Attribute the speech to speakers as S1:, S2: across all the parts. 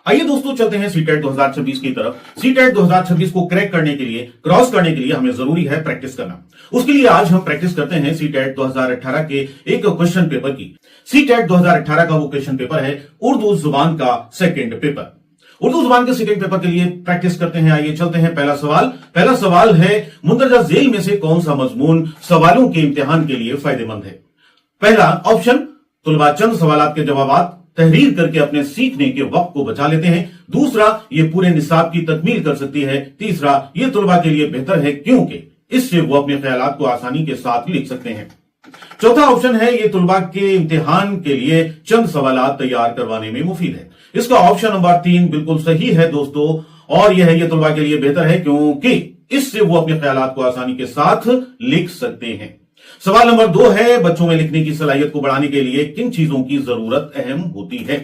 S1: आइए दोस्तों चलते हैं सीटेट 2026 की तरफ। सीटेट 2026 को क्रैक करने के लिए, क्रॉस करने के लिए हमें जरूरी है प्रैक्टिस करना। उसके लिए आज हम प्रैक्टिस करते हैं सीटेट 2018 के एक क्वेश्चन पेपर की। सीटेट 2018 का वो क्वेश्चन पेपर है उर्दू जुबान का सेकंड पेपर। उर्दू जुबान के सेकंड पेपर के लिए प्रैक्टिस करते हैं। आइए चलते हैं। पहला सवाल है, मुंदरजा झेल में से कौन सा मजमून सवालों के इम्तिहान के लिए फायदेमंद है? पहला ऑप्शन, तुलबा चंद सवालात के जवाब तहरीर करके अपने सीखने के वक्त को बचा लेते हैं। दूसरा, ये पूरे निसाब की तकमील कर सकती है। तीसरा, ये तुलबा के लिए बेहतर है क्योंकि इससे वो अपने ख्यालात को आसानी के साथ लिख सकते हैं। चौथा ऑप्शन है, ये तुलबा के इम्तिहान के लिए चंद सवालात तैयार करवाने में मुफीद है। इसका ऑप्शन नंबर 3 बिल्कुल सही है दोस्तों, और यह है ये तुलबा के लिए बेहतर है क्योंकि इससे वो अपने ख्यालात को आसानी के साथ लिख सकते हैं। सवाल नंबर 2 है, बच्चों में लिखने की सलाहियत को बढ़ाने के लिए किन चीजों की जरूरत अहम होती है?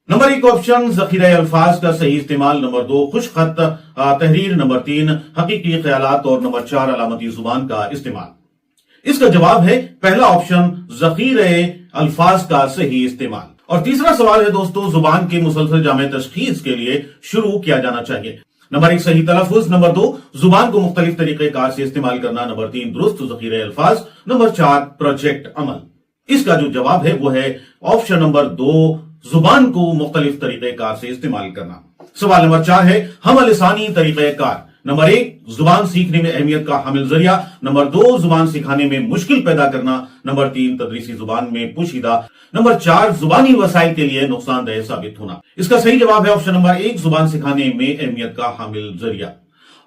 S1: नंबर 1 ऑप्शन, ज़ख़ीरा अल्फाज का सही इस्तेमाल। नंबर 2 खुश खत तहरीर। नंबर 3 हकीकी ख्यालात। और नंबर 4 अलामती जुबान का इस्तेमाल। इसका जवाब है पहला ऑप्शन, ज़ख़ीरा अल्फाज का सही इस्तेमाल। और तीसरा सवाल है दोस्तों, जुबान के मुसलसल जामे तशखीस के लिए शुरू किया जाना चाहिए। नंबर 1 सही तलफ़ुज़। नंबर 2 जुबान को मुख्तलिफ तरीक़ेकार से इस्तेमाल करना। नंबर 3 दुरुस्त ज़ख़ीरा अल्फाज। नंबर 4 प्रोजेक्ट अमल। इसका जो जवाब है वो है ऑप्शन नंबर 2, जुबान को मुख्तलिफ तरीक़ेकार से इस्तेमाल करना। सवाल नंबर 4 है, हम लिसानी तरीक़ेकार। नंबर 1 जुबान सीखने में अहमियत का हामिल जरिया। नंबर 2 जुबान सिखाने में मुश्किल पैदा करना। नंबर 3 तदरीसी जुबान में पोशीदा। नंबर 4 जुबानी वसाइल के लिए नुकसानदेह साबित होना। इसका सही जवाब है ऑप्शन नंबर 1, जुबान सिखाने में अहमियत का हामिल जरिया।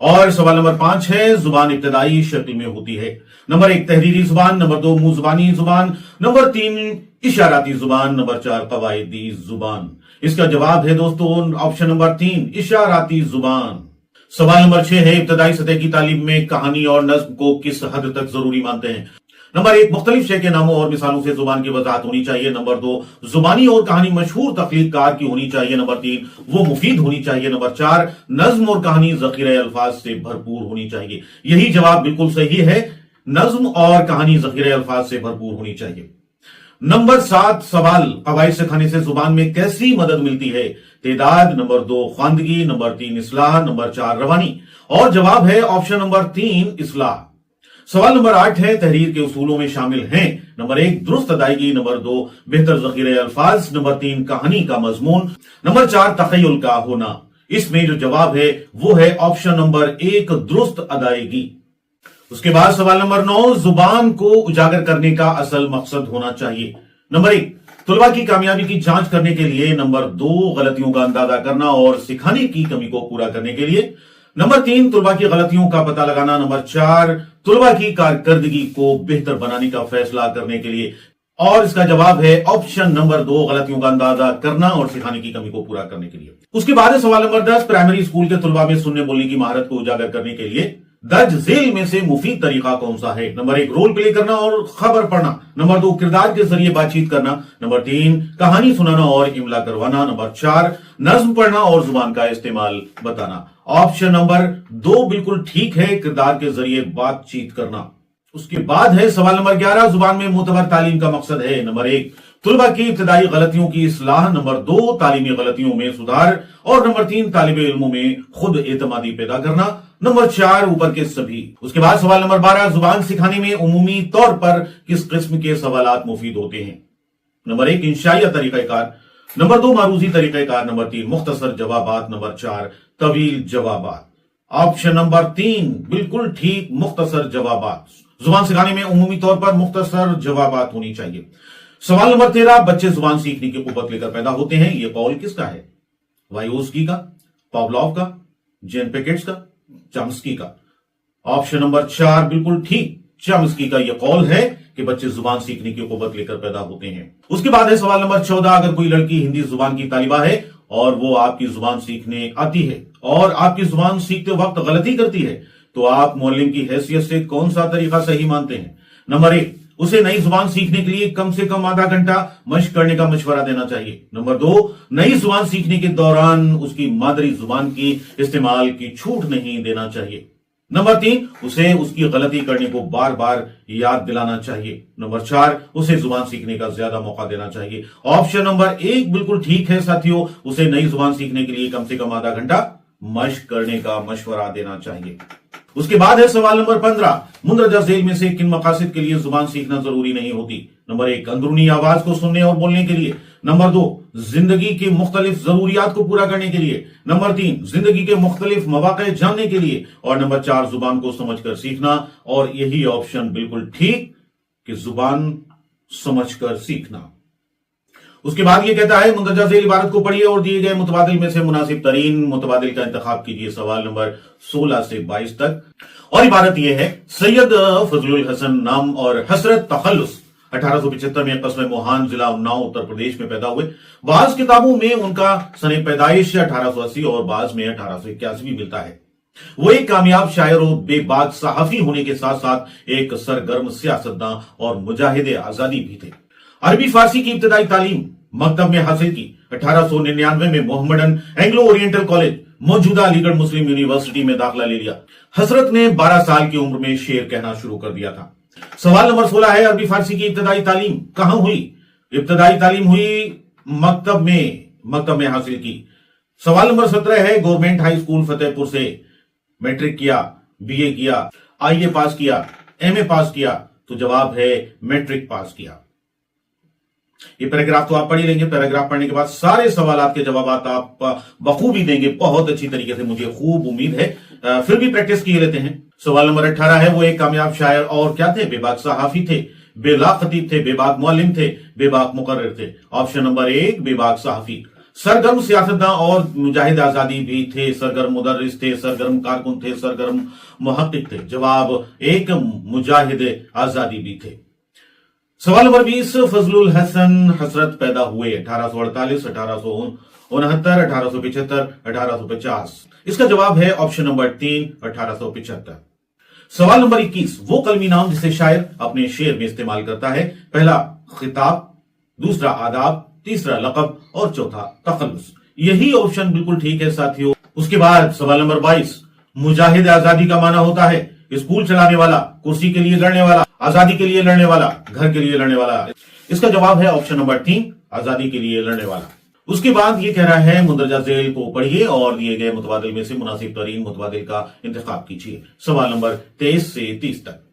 S1: और सवाल नंबर 5 है, जुबान इब्तदाई शक्ल में होती है। नंबर 1 तहरीरी जुबान। नंबर 2 मुंह जुबानी जुबान। नंबर 3 इशाराती जुबान। नंबर 4 कवायदी जुबान। इसका जवाब है दोस्तों ऑप्शन नंबर 3 इशाराती जुबान। सवाल नंबर 6 है, इब्तदाई सतह की तालीम में कहानी और नज्म को किस हद तक जरूरी मानते हैं? नंबर 1 मुख्तलिफ शे के नामों और मिसालों से जुबान की वजाहत होनी चाहिए। नंबर 2 जुबानी और कहानी मशहूर तख्लीक़कार की होनी चाहिए। नंबर 3 वो मुफीद होनी चाहिए। नंबर 4 नज्म और कहानी ज़ख़ीरा अल्फाज से भरपूर होनी चाहिए। यही जवाब बिल्कुल सही है, नज्म और कहानी ज़ख़ीरा अल्फाज से भरपूर होनी चाहिए। नंबर 7 सवाल, कवायद सिखाने से जुबान में कैसी मदद मिलती है? तेदाद। नंबर 2 ख्वांदगी। नंबर 3 इस्लाह। नंबर 4 रवानी। और जवाब है ऑप्शन नंबर 3 इस्लाह। सवाल नंबर 8 है, तहरीर के उसूलों में शामिल हैं। नंबर 1 दुरुस्त अदायगी। नंबर 2 बेहतर ज़ख़ीरा अल्फाज। नंबर 3 कहानी का मजमून। नंबर 4 तख़य्युल का होना। इसमें जो जवाब है वो है ऑप्शन नंबर 1 दुरुस्त अदायगी। उसके बाद सवाल नंबर 9, जुबान को उजागर करने का असल मकसद होना चाहिए। नंबर 1 तुलबा की कामयाबी की जांच करने के लिए। नंबर 2 गलतियों का अंदाजा करना और सिखाने की कमी को पूरा करने के लिए। नंबर 3 तुलबा की गलतियों का पता लगाना। नंबर 4 तुलबा की कारकर्दगी को बेहतर बनाने का फैसला करने के लिए। और इसका जवाब है ऑप्शन नंबर 2 गलतियों का अंदाजा करना और सिखाने की कमी को पूरा करने के लिए। उसके बाद है सवाल नंबर 10, प्राइमरी स्कूल के तुलबा में सुनने बोलने की महारत को उजागर करने के लिए दर्ज झेल में से मुफीद तरीका कौन सा है? नंबर 1 रोल प्ले करना और खबर पढ़ना। नंबर 2 किरदार के जरिए बातचीत करना। नंबर 3 कहानी सुनाना और इमला करवाना। नंबर 4 नज्म पढ़ना और जुबान का इस्तेमाल बताना। ऑप्शन नंबर 2 बिल्कुल ठीक है, किरदार के जरिए बातचीत करना। उसके बाद है सवाल नंबर 11, जुबान में मुतबर तालीम का मकसद है। नंबर 1 तुलबा की इब्तदाई गलतियों की इस्लाह। नंबर 2 तालीमी गलतियों में सुधार। और नंबर 3 तालिबे इल्मों में खुद एतमादी पैदा करना। नंबर 4 ऊपर के सभी। उसके बाद सवाल नंबर 12, जुबान सिखाने में उमूमी तौर पर किस किस्म के सवालात मुफीद होते हैं? नंबर 1 इंशाइया तरीक़ाकार। नंबर 2 मारूजी तरीक़ाकार। नंबर 3 मुख्तसर जवाबात। नंबर 4 तवील जवाबात। ऑप्शन नंबर 3 बिल्कुल ठीक, मुख्तसर जवाबात। जुबान सिखाने में उमूमी तौर पर मुख्तसर जवाबात होनी चाहिए। सवाल नंबर 13, बच्चे जुबान सीखने की कुव्वत लेकर पैदा होते हैं, ये कौल किसका है? वायोस्की का, पावलोव का, जेन पैकेट्स का, चॉम्स्की का? ऑप्शन नंबर 4 बिल्कुल ठीक, चॉम्स्की का यह कौल है कि बच्चे जुबान सीखने की कुव्वत लेकर पैदा होते हैं। उसके बाद है सवाल नंबर 14, अगर कोई लड़की हिंदी जुबान की तालिबा है और वो आपकी जुबान सीखने आती है और आपकी जुबान सीखते वक्त गलती करती है, तो आप मुअल्लिम की हैसियत से कौन सा तरीका सही मानते हैं? नंबर 1 उसे नई जुबान सीखने के लिए कम से कम आधा घंटा मशक करने का मशवरा देना चाहिए। नंबर 2 नई जुबान सीखने के दौरान उसकी मादरी जुबान की इस्तेमाल की छूट नहीं देना चाहिए। नंबर 3, उसे उसकी गलती करने को बार बार याद दिलाना चाहिए। नंबर 4, उसे जुबान सीखने का ज्यादा मौका देना चाहिए। ऑप्शन नंबर 1 बिल्कुल ठीक है साथियों, उसे नई जुबान सीखने के लिए कम से कम आधा घंटा मश्क करने का मशवरा देना चाहिए। उसके बाद है सवाल नंबर 15, मुंदरजा झेल में से किन मकासद के लिए जुबान सीखना जरूरी नहीं होती। नंबर 1, अंदरूनी आवाज को सुनने और बोलने के लिए। नंबर 2, जिंदगी की मुख्तलिफ जरूरियात को पूरा करने के लिए। नंबर 3, जिंदगी के मुख्तलिफ मौके जानने के लिए। और नंबर 4, जुबान को समझकर सीखना। और यही ऑप्शन बिल्कुल ठीक कि जुबान समझकर सीखना। उसके बाद ये कहता है मुंदरजा झेल इबारत को पढ़िए और दिए गए मुतबादिल में से मुनासिब तरीन मुतबादिल का इंतखाब कीजिए। सवाल नंबर 16 से 22 तक। और इबारत यह है, सैयद फजलुल हसन नाम और हसरत तखल्लुस 1875 में कस्बे मोहान जिला उन्नाव उत्तर प्रदेश में पैदा हुए। बाज किताबों में उनका सने पैदाइश 1880 और बाज में 1881 भी मिलता है। वो एक कामयाब शायर और बेबाक सहाफी होने के साथ साथ एक सरगर्म सियासतदान और मुजाहिद आजादी भी थे। अरबी फारसी की इब्तदाई तालीम मकतब में हासिल की। 1899 में मोहम्मदन एंग्लो ओरिएंटल कॉलेज मौजूदा अलीगढ़ मुस्लिम यूनिवर्सिटी में दाखिला ले लिया। हसरत ने 12 साल की उम्र में शेर कहना शुरू कर दिया था। सवाल नंबर 16 है, अरबी फारसी की इब्तदाई तालीम कहां हुई। इब्तदाई तालीम हुई मकतब में हासिल की। सवाल नंबर 17 है, गवर्नमेंट हाई स्कूल फतेहपुर से मैट्रिक किया, बीए किया, आईए पास किया, एमए पास किया। तो जवाब है मैट्रिक पास किया। ये पैराग्राफ तो आप पढ़ ही लेंगे। पैराग्राफ पढ़ने के बाद सारे सवाल के जवाब आप बखूबी देंगे, बहुत अच्छी तरीके से, मुझे खूब उम्मीद है। फिर भी प्रैक्टिस किए लेते हैं। सवाल नंबर 18 है, वो एक कामयाब शायर और क्या थे, बेबाक सहाफी थे, बेलाग खतीब थे, बेबाक मुअल्लिम थे, बेबाक मुकर्रिर थे। ऑप्शन नंबर 1 बेबाक सहाफी। सरगर्म सियासतदान और मुजाहिद आजादी भी थे, सरगर्म मुदर्रिस थे, सरगर्म कारकुन थे, सरगर्म मुहक्किक थे। जवाब 1 मुजाहिद आजादी भी थे। सवाल नंबर 20, फजलुल हसन हसरत पैदा हुए 1848, 1869, 1875, 1850। इसका जवाब है ऑप्शन नंबर 3 1875। सवाल नंबर 21, वो कलमी नाम जिसे शायर अपने शेर में इस्तेमाल करता है। पहला खिताब, दूसरा आदाब, तीसरा लक़ब और चौथा तखल्लुस। यही ऑप्शन बिल्कुल ठीक है साथियों। उसके बाद सवाल नंबर 22, मुजाहिद आजादी का माना होता है स्कूल चलाने वाला, कुर्सी के लिए लड़ने वाला, आजादी के लिए लड़ने वाला, घर के लिए लड़ने वाला। इसका जवाब है ऑप्शन नंबर 3 आजादी के लिए लड़ने वाला। उसके बाद ये कह रहा है मुंदरजा झेल को पढ़िए और दिए गए मुतबादिल में से मुनासिब तरीन मुतबादिल का इंतखाब कीजिए। सवाल नंबर 23 से 30 तक।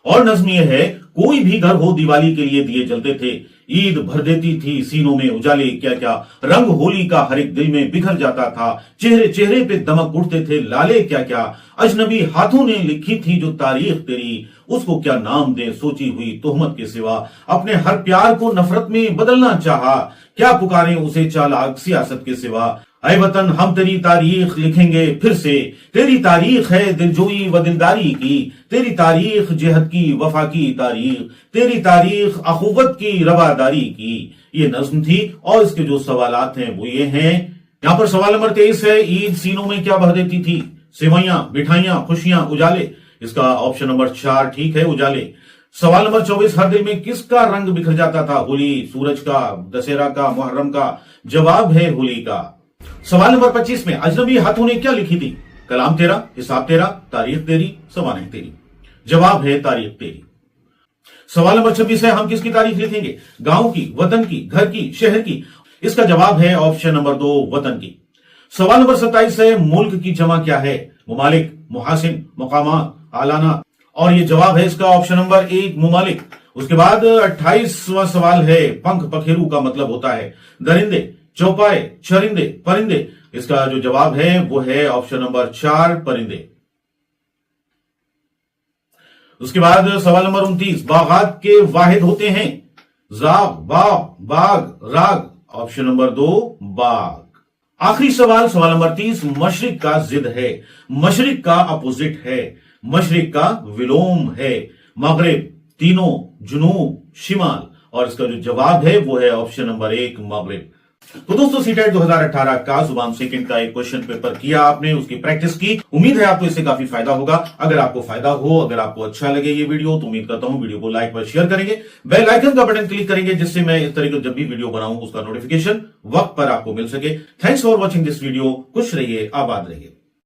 S1: और नज्म यह है, कोई भी घर हो दिवाली के लिए दिए जलते थे, ईद भर देती थी सीनों में उजाले, क्या क्या रंग होली का हर एक दिल में बिखर जाता था, चेहरे चेहरे पे दमक उठते थे लाले, क्या क्या अजनबी हाथों ने लिखी थी जो तारीख तेरी, उसको क्या नाम दे सोची हुई तोहमत के सिवा, अपने हर प्यार को नफरत में बदलना चाहा, क्या पुकारें उसे चालाक सियासत के सिवा। ऐ वतन हम तेरी तारीख लिखेंगे फिर से, तेरी तारीख है दिलजोई व दिलदारी की, तेरी तारीख जिहद की वफा की तारीख, तेरी तारीख अखुवत की रवादारी की। ये नज्म थी और इसके जो सवालात हैं वो ये हैं। यहाँ पर सवाल नंबर 23 है, ईद सीनों में क्या भर देती थी, सेवैयां, मिठाइयां, खुशियां, उजाले। इसका ऑप्शन नंबर 4 ठीक है, उजाले। सवाल नंबर 24, हर दिल में किसका रंग बिखर जाता था, होली, सूरज का, दशहरा का, मुहर्रम का। जवाब है होली का। सवाल नंबर 25 में अजनबी हाथों ने क्या लिखी थी, कलाम तेरा, हिसाब तेरा, तारीख तेरी, सवानें तेरी। जवाब है तारीख तेरी। सवाल नंबर 26 है, हम किसकी तारीख लिखेंगे, गांव की, वतन की, घर की, शहर की। इसका जवाब है ऑप्शन नंबर 2 वतन की। सवाल नंबर 27 है, मुल्क की जमा क्या है, मुमालिक, मुहासिन, मुकामात, आलाना। और ये जवाब है इसका ऑप्शन नंबर 1 मुमालिक। उसके बाद 28वां सवाल है, पंख पखेरु का मतलब होता है दरिंदे, चौपाए, चरिंदे, परिंदे। इसका जो जवाब है वो है ऑप्शन नंबर 4 परिंदे। उसके बाद सवाल नंबर 29, बागात के वाहिद होते हैं, जाग, बाग, बाग, राग। ऑप्शन नंबर 2 बाग। आखिरी सवाल, सवाल नंबर 30, मशरिक का जिद है, मशरिक का अपोजिट है, मशरिक का विलोम है, मगरिब, तीनों, जुनूब, शिमाल। और इसका जो जवाब है वो है ऑप्शन नंबर 1 मगरिब। तो दोस्तों सीटेट 2018 का जुबान सेकंड का एक क्वेश्चन पेपर किया आपने, उसकी प्रैक्टिस की। उम्मीद है आपको इससे काफी फायदा होगा। अगर आपको फायदा हो, अगर आपको अच्छा लगे ये वीडियो, तो उम्मीद करता हूं वीडियो को लाइक और शेयर करेंगे, बेल आइकन का बटन क्लिक करेंगे, जिससे मैं इस तरह की जब भी वीडियो बनाऊं उसका नोटिफिकेशन वक्त पर आपको मिल सके। Thanks for watching this video. खुश रहिए, आबाद रहिए।